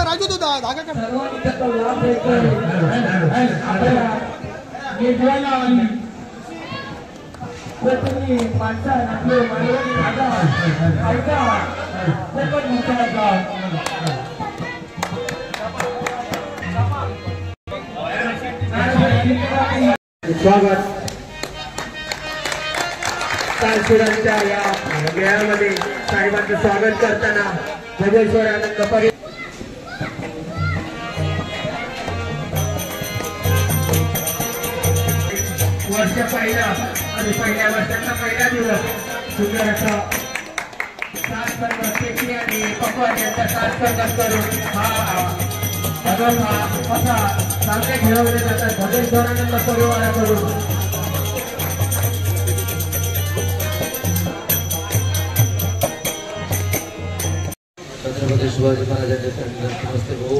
राजू तू धागा कर स्वागत तालपुरांच्या या मेळाव्यामध्ये साहेबांचं स्वागत करताना भोगेश्वर आनंद परी वर्ष पहिला आणि पहिल्या वर्षाचा पहिला दिवस सुंदर असा सात टेकडी आणि पकवान यांचा साथ करून हा असा सामने खेळवले जातात भोगेश्वर आनंद परिवाराकडून। छत्रपती शिवाजी महाराजांच्या नमस्ते भाऊ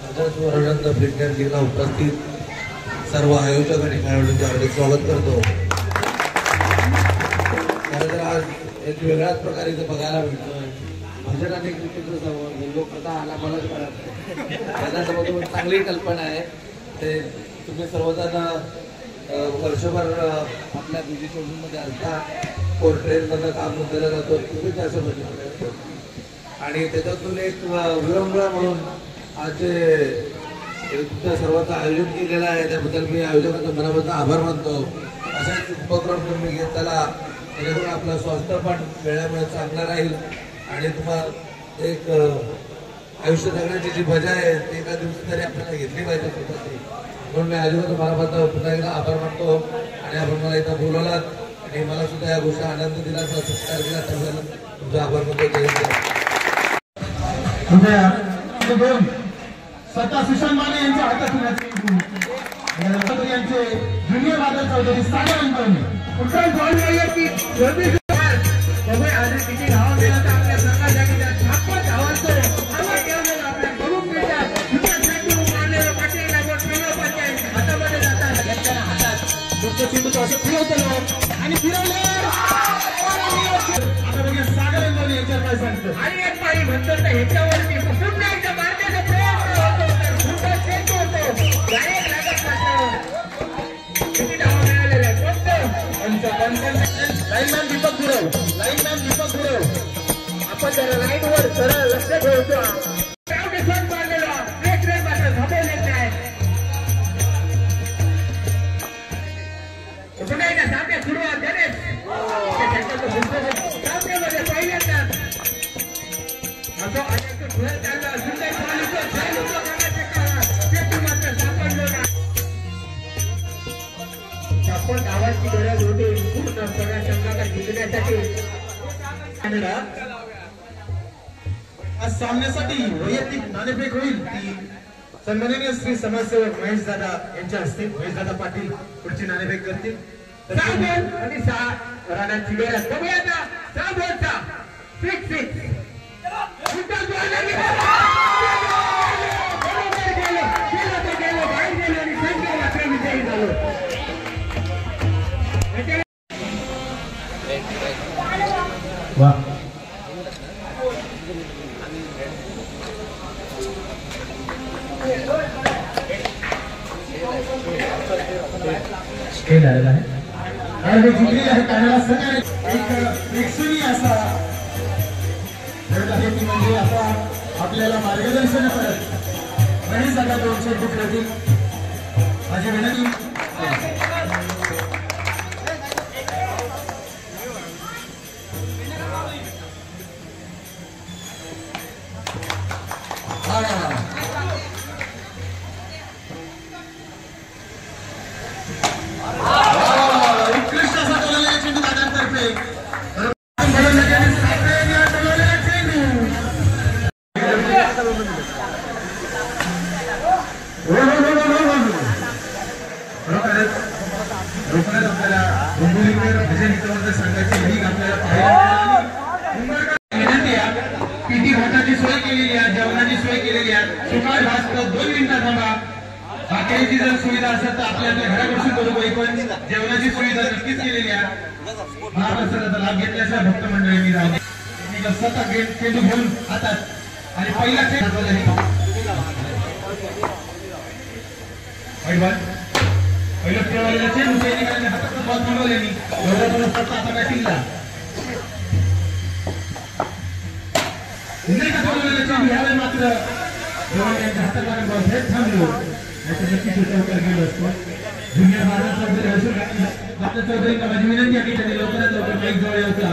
आदर्श फिटनेस जिल्हा उपस्थित सर्व आयोजक आणि खेळाडूंचे हार्दिक स्वागत करतो। खरं तर आज एक वेगळ्याच प्रकारे इथे बघायला मिळतोय भजन आणि क्रिकेटचा लोककथा आला मलाच कळत त्याच्यासोबत चांगली कल्पना आहे ते तुम्ही सर्वजण वर्षभर आपल्या बिझी शेड्यूलमध्ये असता पोर्ट्रेटमधलं काम केलं जातो तुम्ही त्यासोबत आणि त्याच्यातून एक विरंगुळा म्हणून आज जे सर्वांचं आयोजन केलेलं आहे त्याबद्दल मी आयोजकांचा मनापासून आभार मानतो। असाच उपक्रम तुम्ही घेत चला त्याच्यामुळे आपलं स्वास्थ्य पण वेळेमुळे चांगलं राहील आणि तुम्हाला एक आयुष्य जगण्याची जी मजा आहे ती एका दिवशी तरी आपल्याला घेतली पाहिजे स्वतःची म्हणून मी आयोजकांचा मनापासून पुन्हा एकदा आभार मानतो आणि आपण मला इथं बोलवलात आणि मला सुद्धा या गोष्टी आनंद दिला सत्कार दिला त्याबद्दल तुमचा आभार मानतो। स्वतः सुशांत माने यांच्या हातातून यांचे जुनियर बादल चौधरी सागर अंतवणे कुठं जाऊन नाहीये की तुम्ही आज किती धावा दिला तर आपल्या सरकार जागेच्या छापच आवाजतो आवाज केला आपल्या प्रमुख नेत्या युवकांसाठी मानलेलं पाटील लागवड प्रयोग पाटील हातामध्ये जातात यांच्या हातात दुसरं चिंटू असं फिरवतो आणि फिरवलं आता बघा सागर अंतवणे यांच्या काय सांगतो आणि एक पाळी म्हणतो तर ह्याच्यावरती पुन्हा एकदा मारण्याचा प्रयत्न होतो लाईनमॅन दीपक गुरव आपण जरा लाईनवर सरळ लक्ष ठेवतो सामने सुरुवात सामन्यामध्ये पहिल्यांदा आपण गावाची गरज होती पूर्ण सगळ्या संघाला जिंकण्यासाठी आज सामन्यासाठी वैयक्तिक नाणेफेक होईल ती सन्माननीय श्री समाजसेवक महेश दादा यांच्या हस्ते महेश दादा पाटील पुढची नाणेफेक करतील आणि 6 रनांची गरज बघूया आता 6 बॉलचा 6 आलेला आहे आणि जिंकलेला आहे त्याला सगळ्यांनी एक प्रेक्षणीय असा आहे की म्हणजे आता आपल्याला मार्गदर्शन करत गणेश दादा 200 बुकरातील माझी विनंती हॉटेलची जर सुविधा असेल तर आपल्या घरापासून बरोबर पण जेवणाची सुविधा नक्कीच केलेली आहे. महाराष्ट्राचा लाभ घेतल्याशिवाय भक्त मंडळी मी राहते स्वतः चेंडू घेऊन हातात आणि पहिला पहिलं खेळवालेला चेंडू सैनिकांनी हातात बॉल मिळवल्याने गौरव स्वतः आता बॅटिंगला यावेळी मात्र यांच्या हातात बॉल थेट थांबलो याचा नक्कीच उत्तर गेलो असतो. जुनियर महाराज चौधरी हसून डॉक्टर चौधरींना माझी विनंती आहे की त्यांनी लवकरात लवकर माईक जवळ यायचा.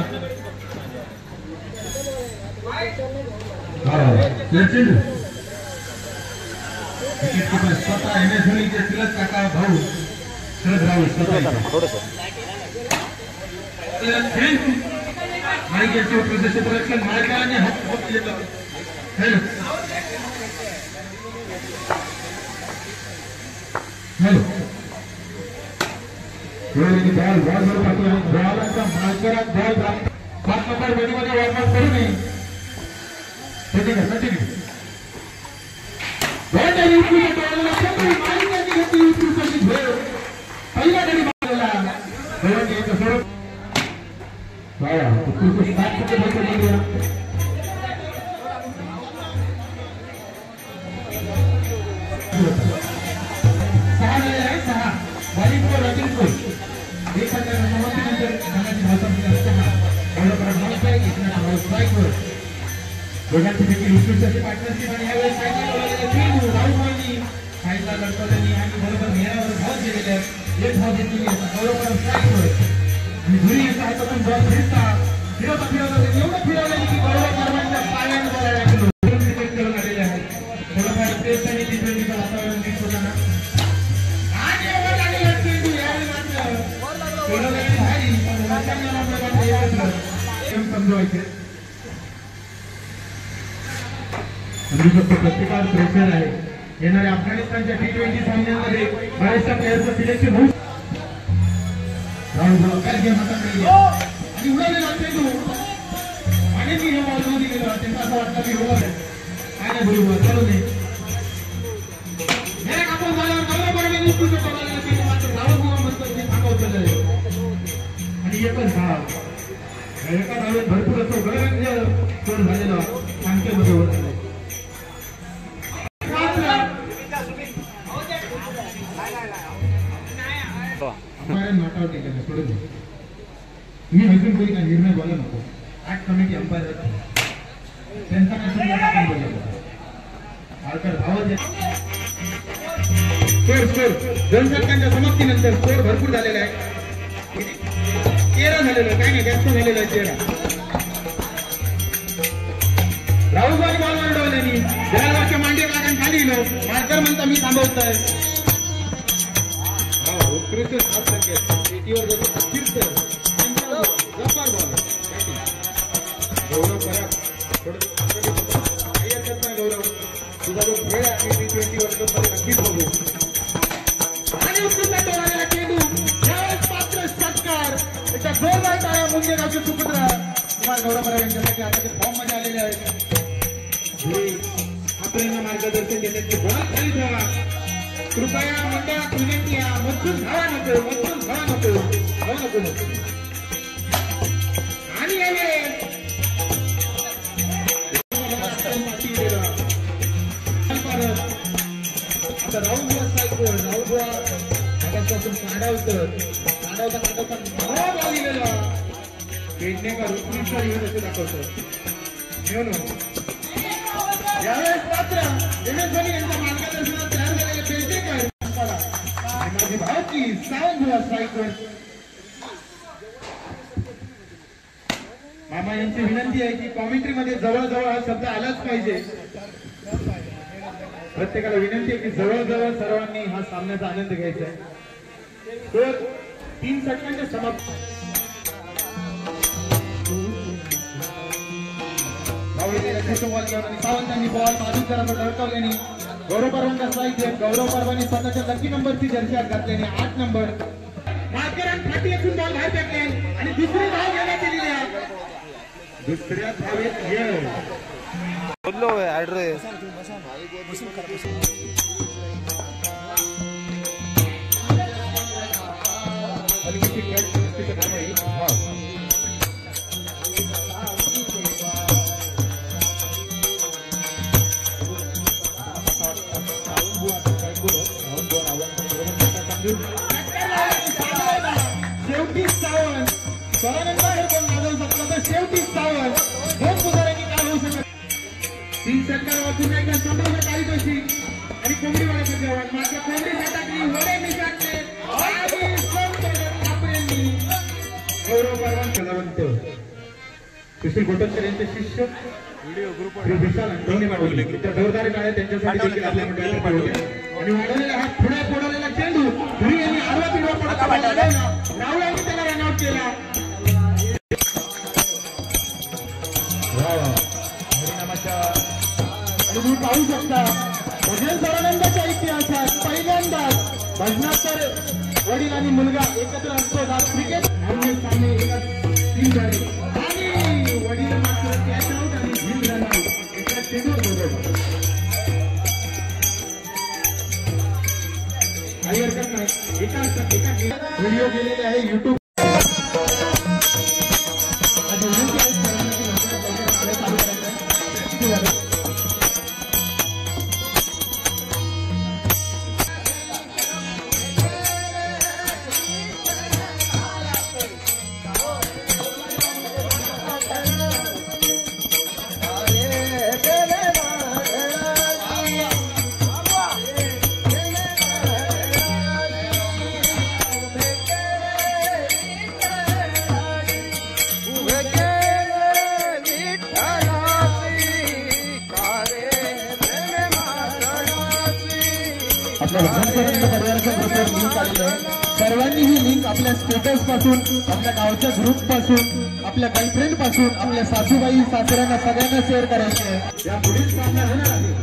विकेट कीपर स्वतः एम एस धोनीचे तिलक काका भाऊ शरद राहुल स्वतः माईक प्रदेश प्रदर्शन मालकाने हात घेतला. हॅलो हॅलो बॉल बॉल बॉलांचा मालकरात बॉल 5 नंबर वेळीमध्ये वॉर्मअप करू नये. पहिला गडी मारलेला दोघांची देखील उत्कृष्ट पार्टनरशिप आणि यावेळेस राहुल साईडला लढवल्याने आणि बरोबर घेण्यावर धाव दिलेले आहेत. एक धाव घेतलेली बरोबर स्ट्राईकवर आणि धुरी येत हातातून बॉल फिरवता एवढं फिरवलं की बरोबर सर्वांच्या पायाने बॉल लागलो. क्रिकेट खेळून आलेले आहेत. थोडंफार टेस्ट आणि T20चं वातावरण दिसत होताना आणि एवढं लागलेलं चेंडू यावेळी मात्र खेळवल्याने भारी पण समजवायचे. प्रत्येकावर प्रेशर आहे. येणाऱ्या अफगाणिस्तानच्या T20 सामन्यांमध्ये बऱ्याचशा प्लेयरचं सिलेक्शन होऊ राहुल गेम हाताकडे आणि उडवलेला चेंडू आणि मी हे बॉल दिलेला त्यांना असं वाटतं की होणार आहे काय नाही बरोबर चालू नये. आपण झाल्यावर बरोबर उत्कृष्ट बनवलेला चेंडू मात्र राहुल म्हणतात ते थांबवलेलं आहे आणि एकच धाव एका धावेत भरपूर असं गैररंज स्कोर झालेला सांगतेमध्ये होत आहे. नॉटआउट केलं सोडून मी हजून कोणी निर्णय बोला नको. 8 कमिटी अंपायर त्यांचा दोन षटकांच्या समाप्तीनंतर स्कोर भरपूर झालेला आहे. 13 झालेलं काय नाही जास्त झालेलं आहे 13. राहुल बॉल अडवल्याने जलालच्या मांडीवर लागून खाली गेलो. मार्कर म्हणता मी थांबवतोय. पेटीवर गौरव करा गौरव तुझा जो खेळ आहे T20 वर्ल्ड कप मध्ये नक्कीच बघू. आणि उत्कृष्ट टोळालेला चेंडू यावेळेस पात्र षटकार त्याच्या जोरदार टाळ्या मुंजेगावचे सुपुत्र कुमार गौरवराव यांच्यासाठी आता ते फॉर्म मध्ये आलेले आहेत. आपल्याला मार्गदर्शन देण्याची बॉल खाली ठेवा. कृपया मंडळात विनंती आहे. मजबूत धावा नको मजबूत धावा नको नको नको. आणि यावेळेस आता राहुल बुवा हातापासून काढावता बॉल दिलेला पेडणेकर उत्कृष्ट असं दाखवतो. यावेळेस मात्र एम एस धोनी यांच्या मार्गदर्शनात तयार झालेले पेडणेकर माझी भावकी सावंत स्ट्राईकवर. मामा यांची विनंती आहे की कॉमेंट्रीमध्ये जवळजवळ हा शब्द आलाच पाहिजे. प्रत्येकाला विनंती आहे की जवळजवळ सर्वांनी हा सामन्याचा आनंद घ्यायचा आहे. तर 3 षटकांच्या समाप्त सावंतांनी बॉल बाजूकरांवर धडकवल्याने गौरव परवांचा स्ट्राईक घेत गौरव परवांनी स्वतःच्या लकी नंबरची जर्सी घातल्याने 8 नंबर मार्करांनी फाटी असून बॉल बाहेर फेकले आणि दुसरी धाव घेण्यात केलेली आहे. दुसऱ्या धावेत बोललो ऍड्रेस मुलगीची कट तिचं काम आहे. शेवटी सावंत स्वानंद हे पण वाजवू शकला तर शेवटी सावंत दोन पुजाऱ्यांनी काय होऊ शकत. तीन सरकार वाचून एकदा संभवत आली तशी आणि कोंबडीवाल्याचं जेवण मात्र कोंबडी टाकली वडे निघाले आणि संपरेंनी गौरव परवान कलावंत सुशील गोटकर यांचे शिष्य विशाल धन्यवाद त्या जोरदार गाड्या त्यांच्यासाठी देखील आपल्या मंडळात आणि वाढवलेला हात पुढे पडवलेला चेंडू धुरी यांनी आडवा पिडवा पडत राहुल यांनी त्याला रनआउट केला. हरिनामाच्या आणि तुम्ही पाहू शकता भजन सर्वानंदाच्या इतिहासात पहिल्यांदाच भजनात तर वडील आणि मुलगा एकत्र असतो. क्रिकेट आमने सामने एका टीम झाली आणि वडील मात्र कॅच आउट आणि झील रनआउट एका चेंडूवर बोलवलं. काही हरकत नाही. एका व्हिडिओ गेलेले आहे युट्यूब सर्वांनी ही लिंक आपल्या स्टेटस पासून आपल्या गावच्या ग्रुप पासून आपल्या गर्लफ्रेंड पासून आपल्या सासूबाई सासऱ्यांना सगळ्यांना शेअर करायचे आहे. या पुढील सामना होणार आहे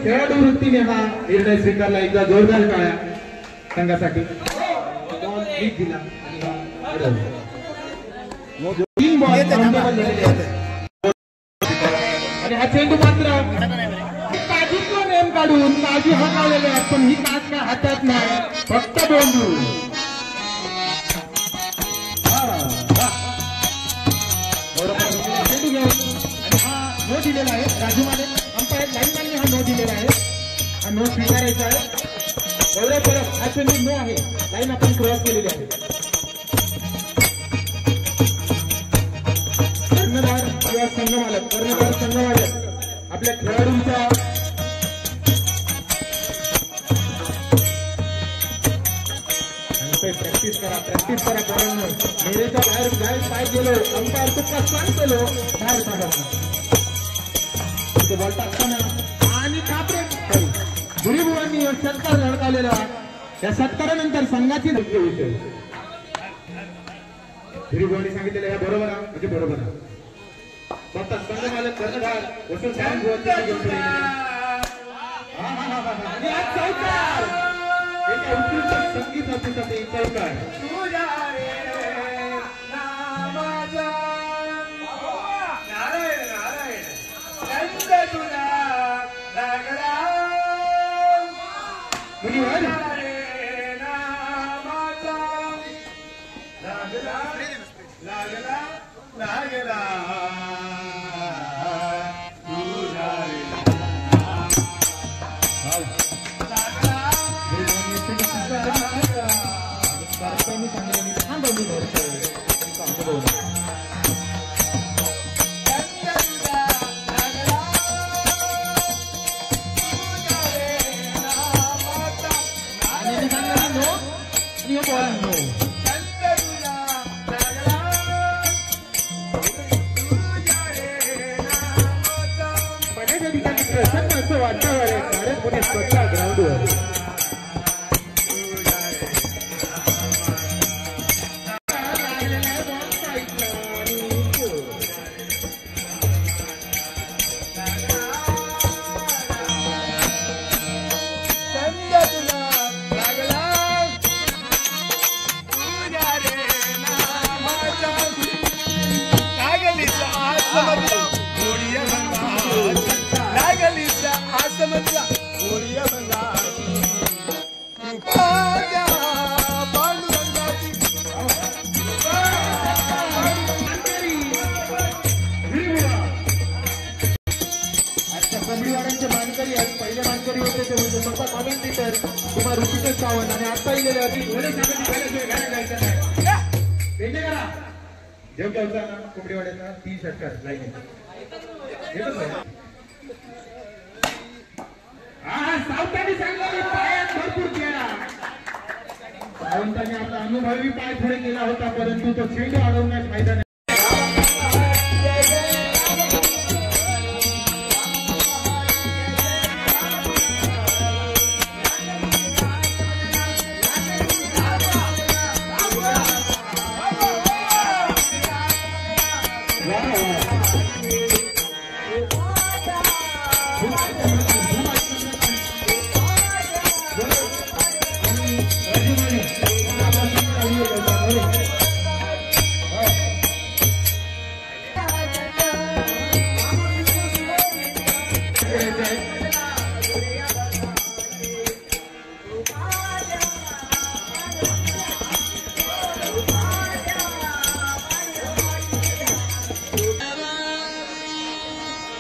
खेळाडू वृत्तीने हा निर्णय स्वीकारला. एकदा जोरदार टाळ्या संघासाठी. दिला तीन बॉल आणि हा चेंडू मात्र काजीचा नेम काढून काजी हाताळलेले आहेत पण ही काच काय हातात नाही फक्त बोंडू. चेंडू घेऊन आणि हा नो दिलेला आहे. राजू माने अंपायर लाईनमॅनने हा नो दिलेला आहे. हा नो स्वीकारायचा आहे. गौरव परब हा चेंडू नो आहे. लाईन आपण क्रॉस केलेली आहे. कर्णधार किंवा संघमालक आपल्या खेळाडूंचा प्रॅक्टिस करा पोरांनो. मेरेच्या बाहेर पाय गेलो अंपायर तुका सांगतो बाहेर काढत बॉल टाकताना आणि कापरे गुरुभावांनी सत्कार धडकावलेला. या सत्कारानंतर संघाची विषय गुरुभावांनी सांगितलेलं हे बरोबर आहे म्हणजे बरोबर आहे. स्वतः संघ मालक कर्णधार वसंत सावंत आणि आज चौकार एका उत्कृष्ट संगीत अतिसाठी चौकार. वातावरण ग्राउंडवर समजा गोरिया बंगाची कृपाद्या पांडुरंगाची आजच्या कोंबडीवाड्यांचे मानकरी आज पहिले मानकरी होते ते म्हणजे स्वतः कॉमेंटेटर किंवा ऋषिकेश सावंत आणि आताही गेले होते एवढे जेवढ्या होता ना कोंबडीवाड्यांना 30 षटकार लाईन सावंतांनी सांगितलं पायात भरपूर केला सावंतांनी आपला अनुभवी पाय पुढे केला होता परंतु तो चेंडू अडवण्यात फायदा नाही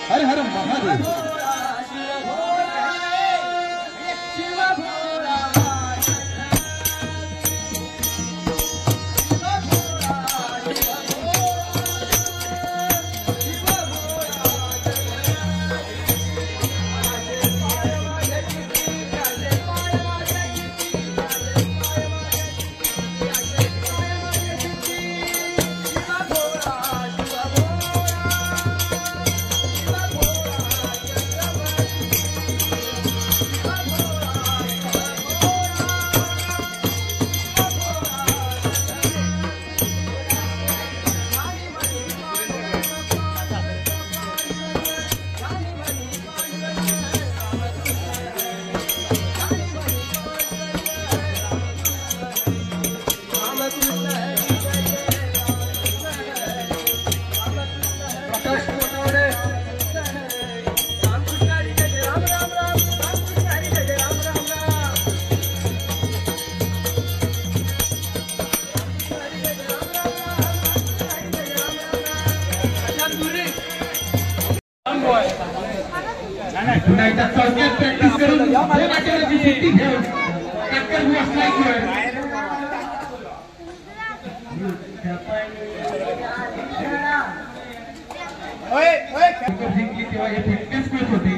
हर हर महादेव पुन्हा एकदा चौक्यात प्रॅक्टिस करून वाटेवरची सुट्टी घेऊन टक्कर बसलायची जिंकली तेव्हा हे फिटनेस कोच होते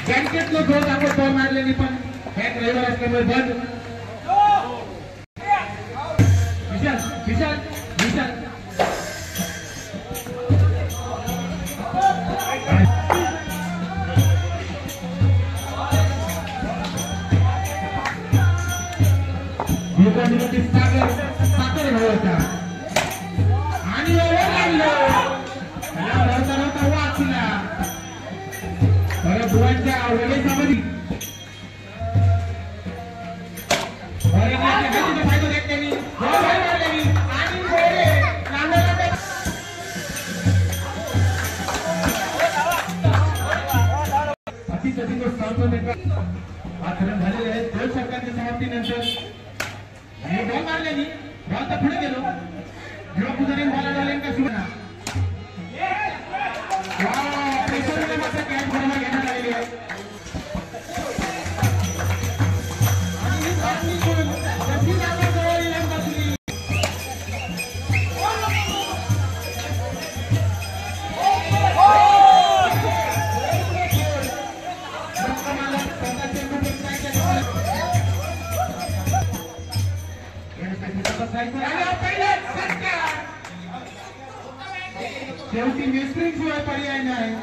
जॅकेट लो जोर आपण बॉल मारलेली पण बॅट रविवार असल्यामुळे बंद विशाल विशाल विशाल साखर भाऊ होता आणि वाचला बुवांच्या वेळेसामध्ये फायदा घेतल्याने अतिशय आचरण झालेले आहे 2 षटकांच्या समाप्तीनंतर बॉल मारल्याने बॉलचा पुढे गेलो जेव्हा पुजारी बॉल आला का सुद्धा मात्र कॅच बरोबर घेण्यात आलेली आहे पहिला षटकार शेवटी मिस्त्रीक शिवाय पर्याय नाही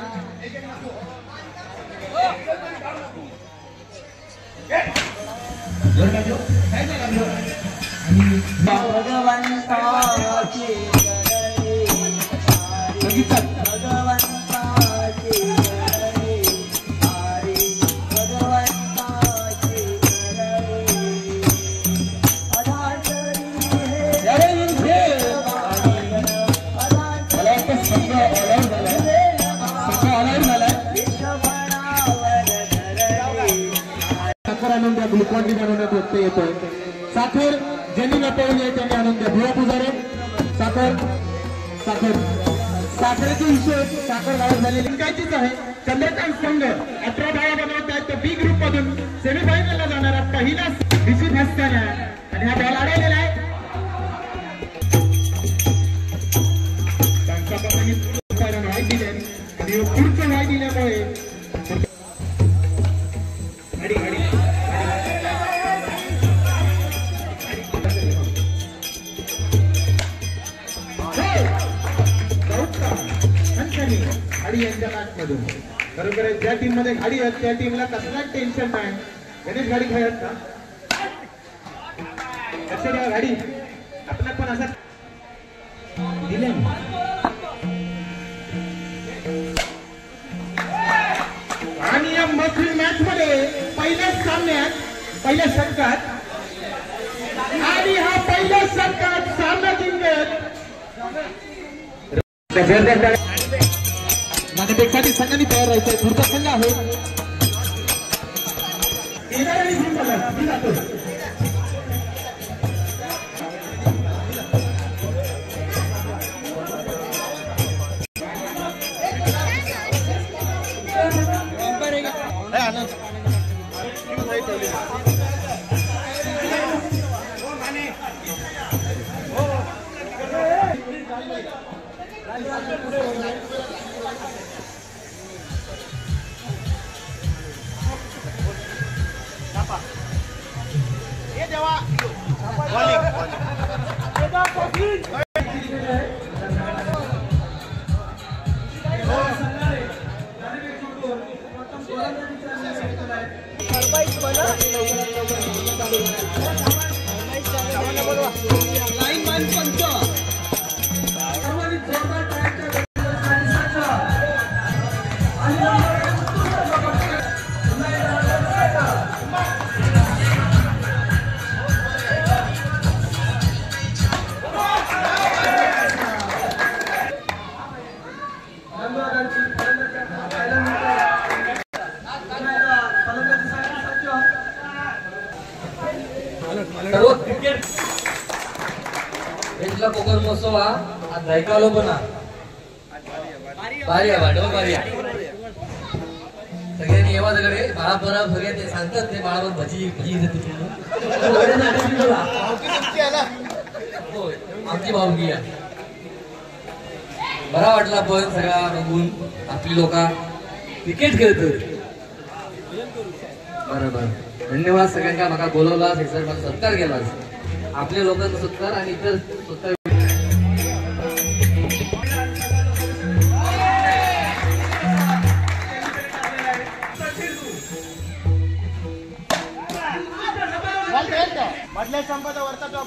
ग्लुकॉन डी बनवण्यात व्यत्यय येतोय साखर ज्यांनी नपवली आहे त्यांनी आणून द्या भुवा पुजारे साखर साखर साखरेचे हिशोब साखर गावात झालेली लिंकायचीच आहे चंद्रकांत संघ 18 धावा बनवत आहेत बी ग्रुप मधून सेमीफायनलला जाणारा पहिला डीसी भास्ताना आणि हा बॉल अडवलेला आहे त्यांच्या पद्धतीने वाय दिले आणि पुढचं वाय दिल्यामुळे गाडी यांच्या मॅचमधून बरोबर आहे ज्या टीम मध्ये गाडी आहेत त्या टीमला कसलाच टेन्शन नाही गणेश गाडी खेळत का लक्ष द्या गाडी आपल्याला पण असं दिले आणि या मधील मॅच मध्ये पहिल्याच सामन्यात पहिल्या षटकात आणि हा पहिल्या षटकात सामना जिंकत नाणेफेकसाठी संघाने तयार राहायचंय पुढचा संघ आहे सर्व क्रिकेट इथला कोकण महोत्सव हा जायकालो पण भारी आहे वाटो भारी आहे सगळ्यांनी येवा सगळे बाळापणा सगळे ते सांगतात ते बाळावर भजी भजी आमची भावकी आहे बरा वाटला पण सगळा बघून आपली लोक क्रिकेट खेळतात बरोबर धन्यवाद सगळ्यांना मला बोलवला सर मला सत्कार केला आपल्या लोकांचा सत्कार आणि इतर सत्कार मधल्या संपाचा वरचा टॉप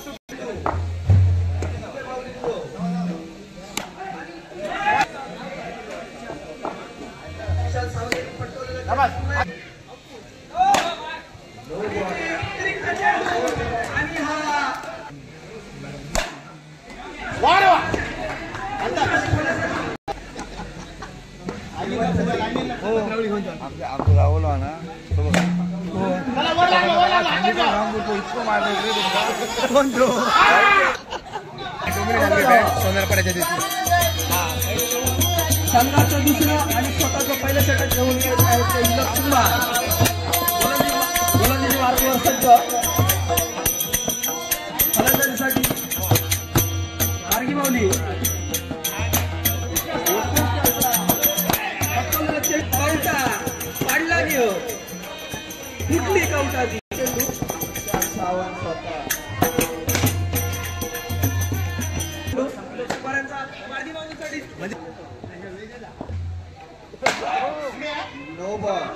संघाचं दुसरं आणि स्वतःचं पहिलं षटक घेऊन येत आहे गोलंदाजी मार्गावर सज्ज फलंदाजीसाठी मार्गी माऊली कवटा पाडला घेऊ कुठली कवटा ती सावंत स्वतः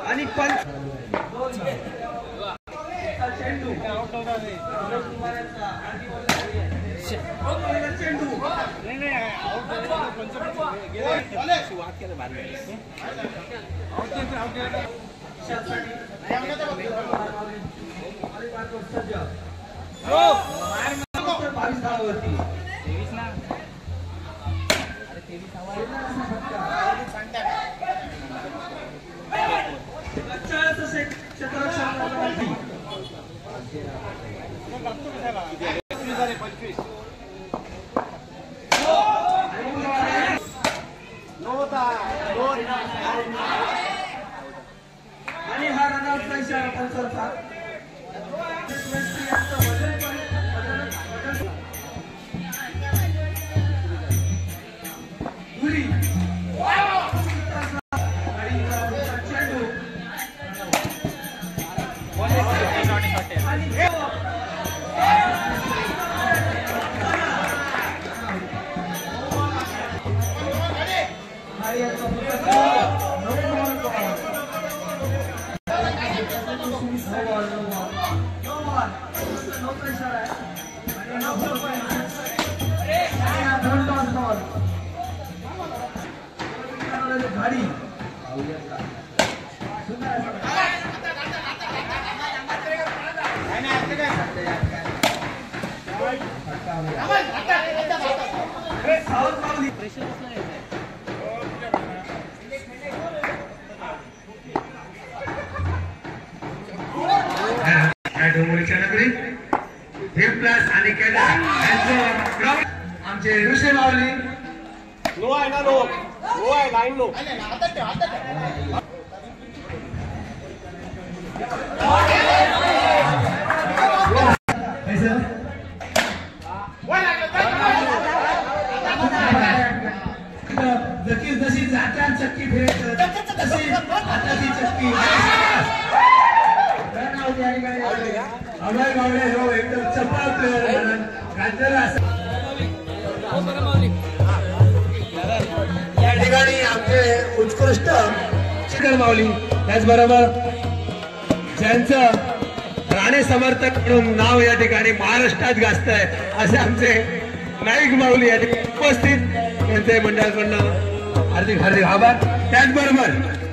आणि पंच आणि हा रनआउटचा इशारा पंचांचा डोंगरीच्या नगरीत प्लस आणि आमचे ऋषी माऊली नो आहे ना, नो आहे, लाईन नो. जशी जात्या चक्की फिरत तशी हाताची चक्की अभय गावडे हो एकदम चपळ राज्याला या ठिकाणी आमचे उत्कृष्ट शिखर माऊली त्याचबरोबर ज्यांचं राणे समर्थक म्हणून नाव या ठिकाणी महाराष्ट्रात गाजत आहे असे आमचे नाईक माऊली या ठिकाणी उपस्थित यांचे मंडळाकडून हार्दिक हार्दिक आभार. त्याचबरोबर